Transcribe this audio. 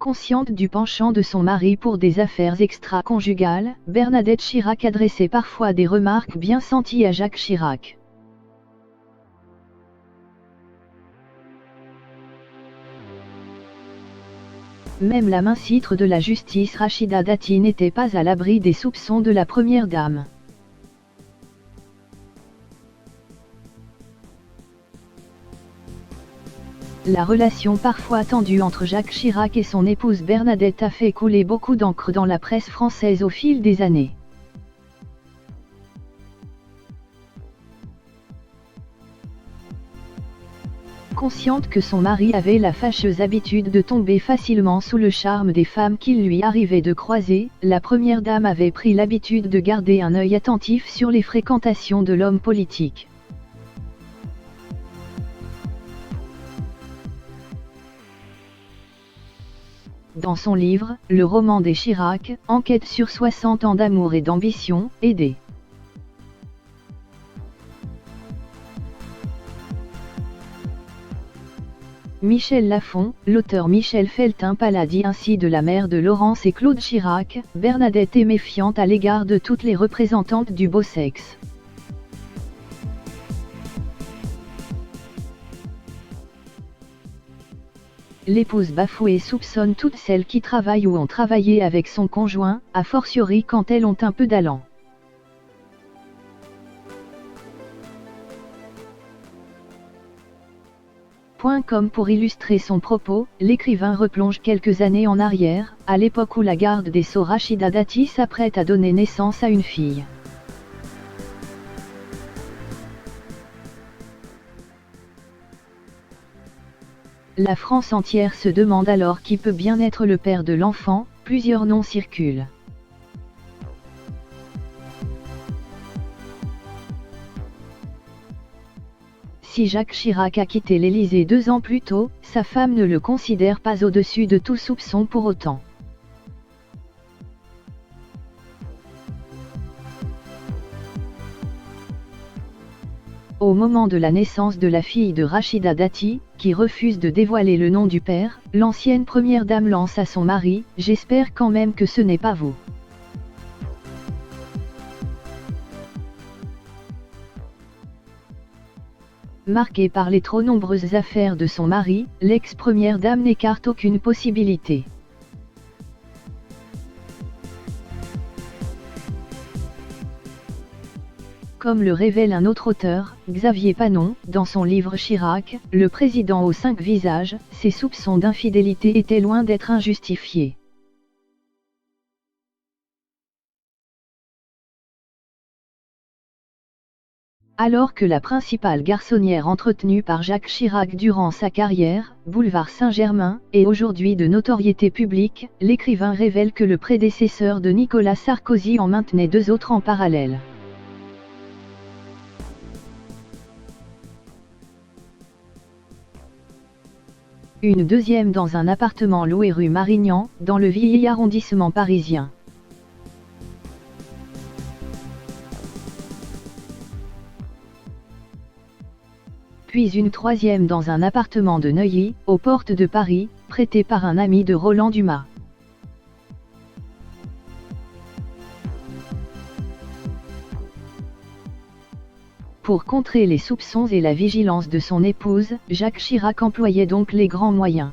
Consciente du penchant de son mari pour des affaires extra-conjugales, Bernadette Chirac adressait parfois des remarques bien senties à Jacques Chirac. Même la mincitre de la justice Rachida Dati n'était pas à l'abri des soupçons de la première dame. La relation parfois tendue entre Jacques Chirac et son épouse Bernadette a fait couler beaucoup d'encre dans la presse française au fil des années. Consciente que son mari avait la fâcheuse habitude de tomber facilement sous le charme des femmes qu'il lui arrivait de croiser, la première dame avait pris l'habitude de garder un œil attentif sur les fréquentations de l'homme politique. Dans son livre, Le roman des Chirac, enquête sur 60 ans d'amour et d'ambition, aidé. Michel Lafon, l'auteur Michel Feltin-Pala dit ainsi de la mère de Laurence et Claude Chirac: Bernadette est méfiante à l'égard de toutes les représentantes du beau sexe. L'épouse bafouée soupçonne toutes celles qui travaillent ou ont travaillé avec son conjoint, a fortiori quand elles ont un peu d'allant. Comme pour illustrer son propos, l'écrivain replonge quelques années en arrière, à l'époque où la garde des Sceaux Rachida Dati s'apprête à donner naissance à une fille. La France entière se demande alors qui peut bien être le père de l'enfant, plusieurs noms circulent. Si Jacques Chirac a quitté l'Élysée 2 ans plus tôt, sa femme ne le considère pas au-dessus de tout soupçon pour autant. Au moment de la naissance de la fille de Rachida Dati, qui refuse de dévoiler le nom du père, l'ancienne première dame lance à son mari: « J'espère quand même que ce n'est pas vous. » Marquée par les trop nombreuses affaires de son mari, l'ex-première dame n'écarte aucune possibilité. Comme le révèle un autre auteur, Xavier Panon, dans son livre Chirac, le président aux 5 visages, ses soupçons d'infidélité étaient loin d'être injustifiés. Alors que la principale garçonnière entretenue par Jacques Chirac durant sa carrière, boulevard Saint-Germain, est aujourd'hui de notoriété publique, l'écrivain révèle que le prédécesseur de Nicolas Sarkozy en maintenait 2 autres en parallèle. Une deuxième dans un appartement loué rue Marignan, dans le vieil arrondissement parisien. Puis une troisième dans un appartement de Neuilly, aux portes de Paris, prêté par un ami de Roland Dumas. Pour contrer les soupçons et la vigilance de son épouse, Jacques Chirac employait donc les grands moyens.